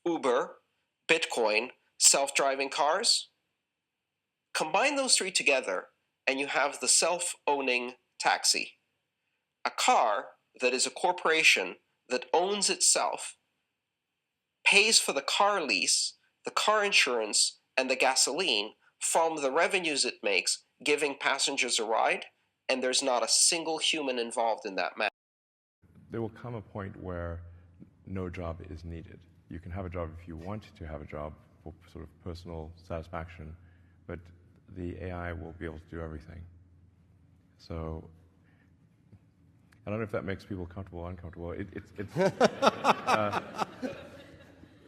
Uber, Bitcoin, self-driving cars. Combine those three together, and you have the self-owning taxi. A car that is a corporation that owns itself, pays for the car lease, the car insurance, and the gasoline from the revenues it makes, giving passengers a ride, and there's not a single human involved in that matter. There will come a point where no job is needed. You can have a job if you want to have a job for sort of personal satisfaction, but the AI will be able to do everything. So I don't know if that makes people comfortable or uncomfortable.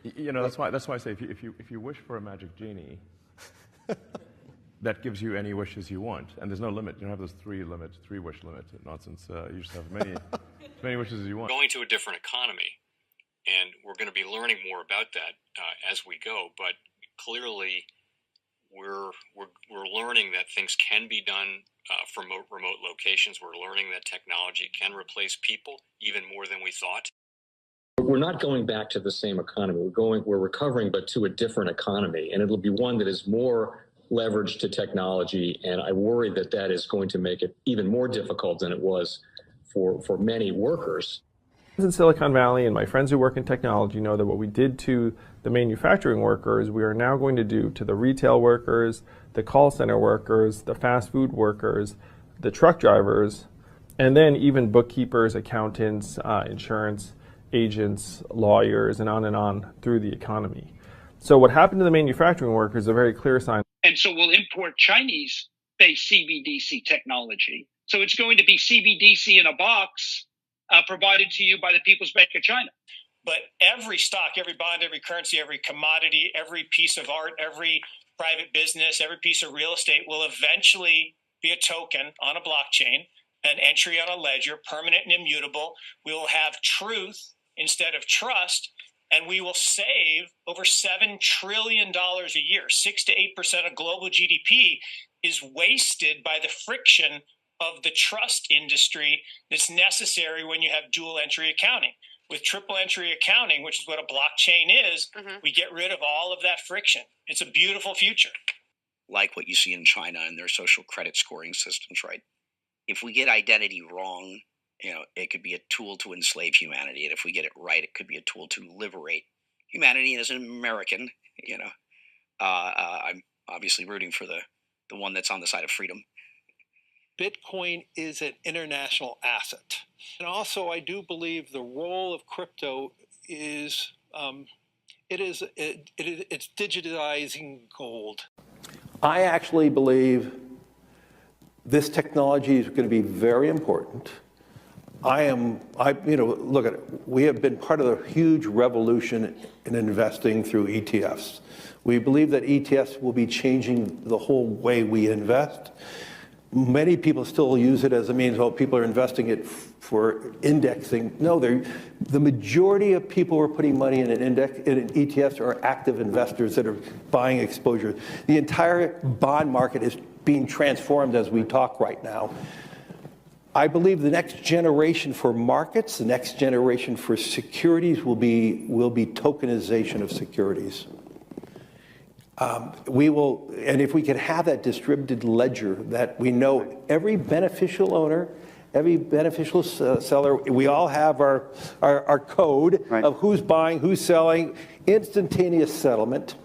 That's why I say if you wish for a magic genie, that gives you any wishes you want, and there's no limit. You don't have those three wish limit nonsense. You just have many wishes as you want. Going to a different economy, and we're going to be learning more about that as we go. But clearly, we're learning that things can be done from remote locations. We're learning that technology can replace people even more than we thought. We're not going back to the same economy. We're recovering, but to a different economy, and it'll be one that is more leveraged to technology. And I worry that that is going to make it even more difficult than it was for many workers. In Silicon Valley, and my friends who work in technology know that what we did to the manufacturing workers, we are now going to do to the retail workers, the call center workers, the fast food workers, the truck drivers, and then even bookkeepers, accountants, insurance agents, lawyers, and on through the economy. So what happened to the manufacturing workers is a very clear sign. And so we'll import Chinese-based CBDC technology. So it's going to be CBDC in a box provided to you by the People's Bank of China. But every stock, every bond, every currency, every commodity, every piece of art, every private business, every piece of real estate will eventually be a token on a blockchain, an entry on a ledger, permanent and immutable. We will have truth instead of trust, and we will save over $7 trillion a year. 6 to 8% of global GDP is wasted by the friction of the trust industry that's necessary when you have dual entry accounting. With triple entry accounting, which is what a blockchain is, we get rid of all of that friction. It's a beautiful future. Like what you see in China and their social credit scoring systems, right? If we get identity wrong, it could be a tool to enslave humanity. And if we get it right, it could be a tool to liberate humanity. And as an American, I'm obviously rooting for the one that's on the side of freedom. Bitcoin is an international asset. And also, I do believe the role of crypto is, it's digitizing gold. I actually believe this technology is going to be very important. Look at it. We have been part of the huge revolution in investing through ETFs. We believe that ETFs will be changing the whole way we invest. Many people still use it as a means, people are investing it for indexing. No, the majority of people who are putting money in in ETFs are active investors that are buying exposure. The entire bond market is being transformed as we talk right now. I believe the next generation for markets, the next generation for securities will be tokenization of securities. And if we can have that distributed ledger that we know every beneficial owner, every beneficial seller, we all have our code of who's buying, who's selling, instantaneous settlement.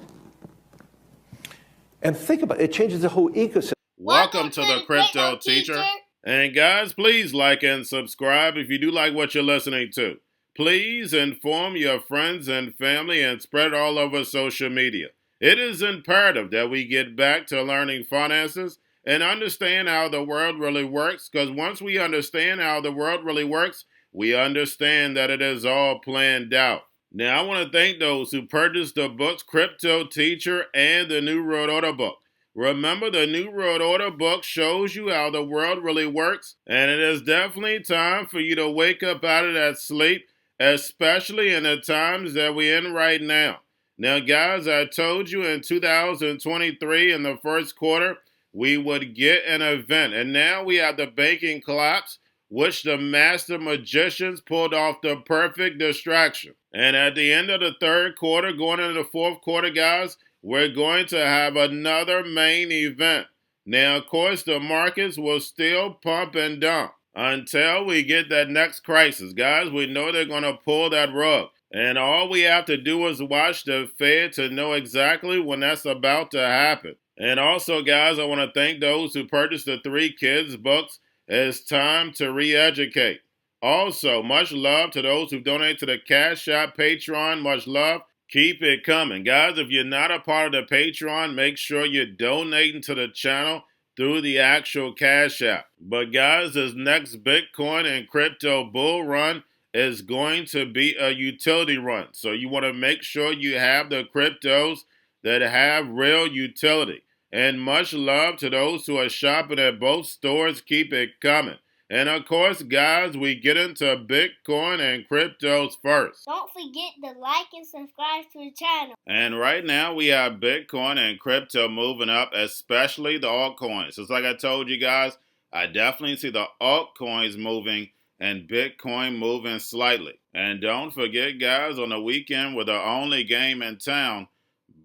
And think about it, it changes the whole ecosystem. Welcome to the Crypto Teacher. And guys, please like and subscribe if you do like what you're listening to. Please inform your friends and family and spread it all over social media. It is imperative that we get back to learning finances and understand how the world really works, because once we understand how the world really works, we understand that it is all planned out. Now, I want to thank those who purchased the books Cryptoteacher and the New World Order book. Remember, the New World Order book shows you how the world really works, and it is definitely time for you to wake up out of that sleep, especially in the times that we're in right now. Now, guys, I told you in 2023 in the first quarter, we would get an event. And now we have the banking collapse. which the master magicians pulled off the perfect distraction. And at the end of the third quarter, going into the fourth quarter, guys, we're going to have another main event. Now, of course, the markets will still pump and dump until we get that next crisis. Guys, we know they're going to pull that rug. And all we have to do is watch the Fed to know exactly when that's about to happen. And also, guys, I want to thank those who purchased the 3 Kids books. It's time to re-educate. Also, much love to those who donate to the Cash App, Patreon. Much love. Keep it coming. Guys, if you're not a part of the Patreon, make sure you're donating to the channel through the actual Cash App. But guys, this next Bitcoin and crypto bull run is going to be a utility run. So you want to make sure you have the cryptos that have real utility. And much love to those who are shopping at both stores. Keep it coming. And of course, guys, we get into Bitcoin and cryptos first. Don't forget to like and subscribe to the channel. And right now, we have Bitcoin and crypto moving up, especially the altcoins. Just like I told you guys, I definitely see the altcoins moving and Bitcoin moving slightly. And don't forget, guys, on the weekend, we're the only game in town.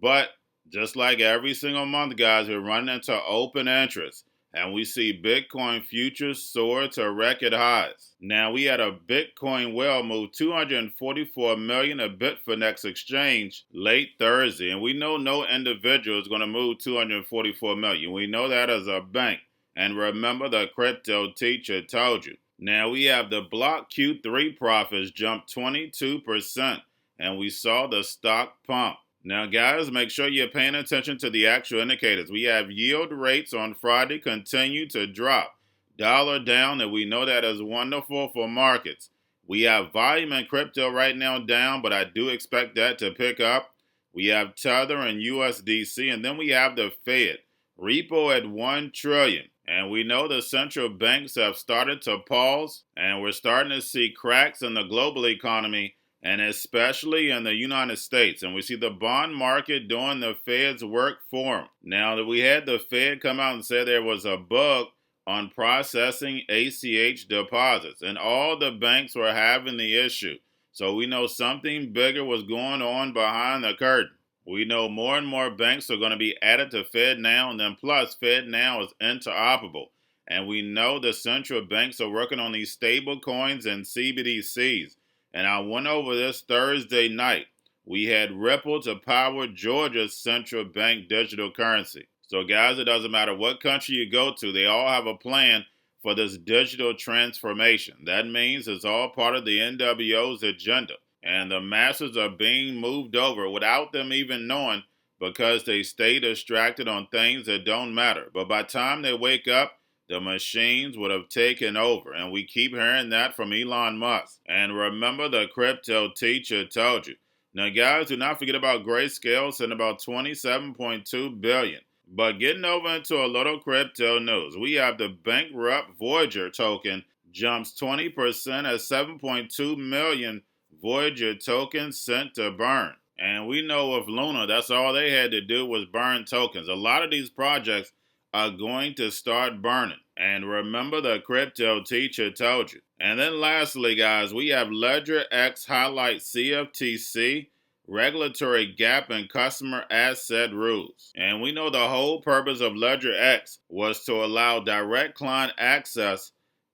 But just like every single month, guys, we're running into open interest. And we see Bitcoin futures soar to record highs. Now, we had a Bitcoin whale move 244 million a Bitfinex exchange late Thursday. And we know no individual is going to move 244 million. We know that as a bank. And remember, the crypto teacher told you. Now, we have the block Q3 profits jump 22%. And we saw the stock pump. Now, guys, make sure you're paying attention to the actual indicators. We have yield rates on Friday continue to drop. Dollar down, and we know that is wonderful for markets. We have volume in crypto right now down, but I do expect that to pick up. We have Tether and USDC, and then we have the Fed. Repo at $1 trillion. And we know the central banks have started to pause, and we're starting to see cracks in the global economy, and especially in the United States. And we see the bond market doing the Fed's work for them. Now that we had the Fed come out and say there was a bug on processing ACH deposits, and all the banks were having the issue. So we know something bigger was going on behind the curtain. We know more and more banks are going to be added to FedNow, and then plus FedNow is interoperable. And we know the central banks are working on these stable coins and CBDCs. And I went over this Thursday night. We had Ripple to power Georgia's central bank digital currency. So guys, it doesn't matter what country you go to, they all have a plan for this digital transformation. That means it's all part of the NWO's agenda. And the masses are being moved over without them even knowing, because they stay distracted on things that don't matter. But by the time they wake up, the machines would have taken over. And we keep hearing that from Elon Musk. And remember, the crypto teacher told you. Now, guys, do not forget about Grayscale sending about $27.2 billion. But getting over into a little crypto news, we have the bankrupt Voyager token jumps 20% at 7.2 million Voyager tokens sent to burn. And we know with Luna, that's all they had to do was burn tokens. A lot of these projects are going to start burning. And remember, the crypto teacher told you. And then lastly, guys, we have Ledger X highlight CFTC regulatory gap in customer asset rules. And we know the whole purpose of Ledger X was to allow direct client access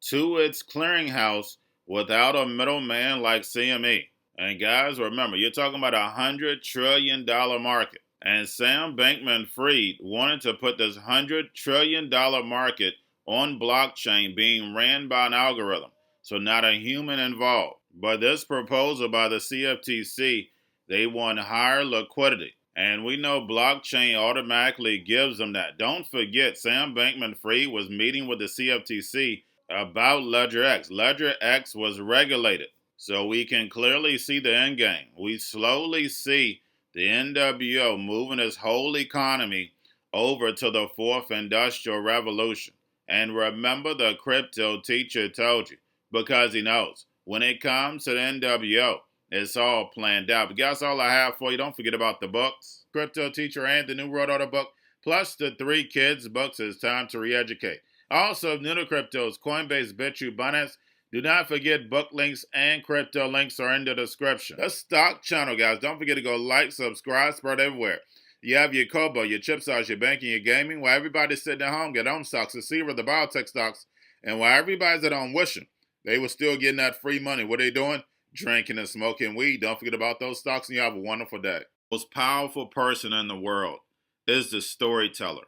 to its clearinghouse without a middleman like CME. And guys, remember, you're talking about $100 trillion market. And Sam Bankman-Fried wanted to put this $100 trillion market on blockchain being ran by an algorithm, so not a human involved. But this proposal by the CFTC, they want higher liquidity. And we know blockchain automatically gives them that. Don't forget, Sam Bankman-Fried was meeting with the CFTC about Ledger X. Ledger X was regulated. So we can clearly see the end game. We slowly see the NWO moving its whole economy over to the fourth industrial revolution. And remember, the crypto teacher told you, because he knows when it comes to the NWO, it's all planned out. But guys, all I have for you. Don't forget about the books, Crypto Teacher and the New World Order book, plus the 3 Kids books. It's time to re-educate. Also, if new to cryptos, Coinbase, Bitrue, Binance, do not forget book links and crypto links are in the description. The stock channel, guys. Don't forget to go like, subscribe, spread everywhere. You have your Kobo, your chip stocks, your banking, your gaming. While everybody's sitting at home, get on stocks, the Seaver, the biotech stocks. And while everybody's at home wishing they were still getting that free money, what are they doing? Drinking and smoking weed. Don't forget about those stocks, and you have a wonderful day. The most powerful person in the world is the storyteller.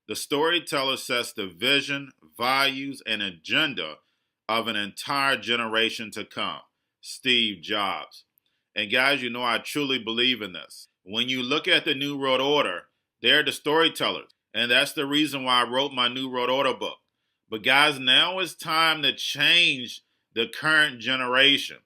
The storyteller sets the vision, values, and agenda of an entire generation to come. Steve Jobs. And guys, you know I truly believe in this. When you look at the New World Order, they're the storytellers. And that's the reason why I wrote my New World Order book. But guys, now it's time to change the current generation.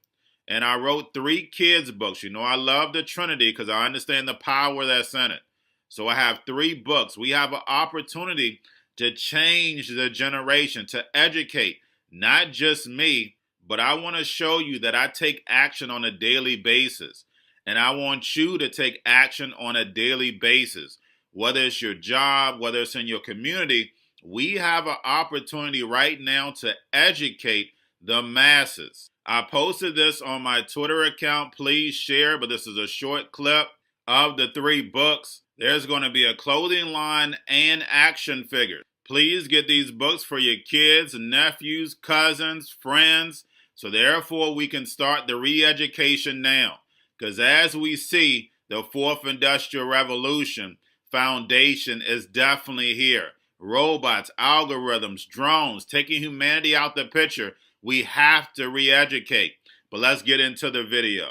And I wrote 3 kids books. You know I love the Trinity because I understand the power that's in it. So I have 3 books. We have an opportunity to change the generation, to educate, not just me, but I want to show you that I take action on a daily basis. And I want you to take action on a daily basis. Whether it's your job, whether it's in your community, we have an opportunity right now to educate the masses. I posted this on my Twitter account. Please share, but this is a short clip of the 3 books. There's going to be a clothing line and action figures. Please get these books for your kids, nephews, cousins, friends, so therefore we can start the re-education now. Because as we see, the 4th Industrial Revolution foundation is definitely here. Robots, algorithms, drones, taking humanity out the picture. We have to re-educate. But let's get into the video.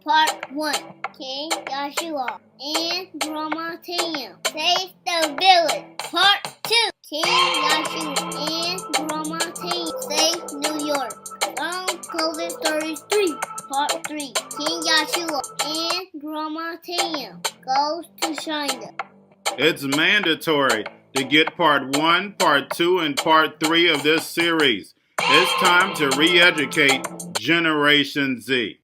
Part 1. King Joshua and Drama Tam save the village. Part 2. King Joshua and Drama Tam save New York from COVID-33. Part 3. King Joshua and Drama Tam goes to China. It's mandatory to get part 1, part 2, and part 3 of this series. It's time to re-educate Generation Z.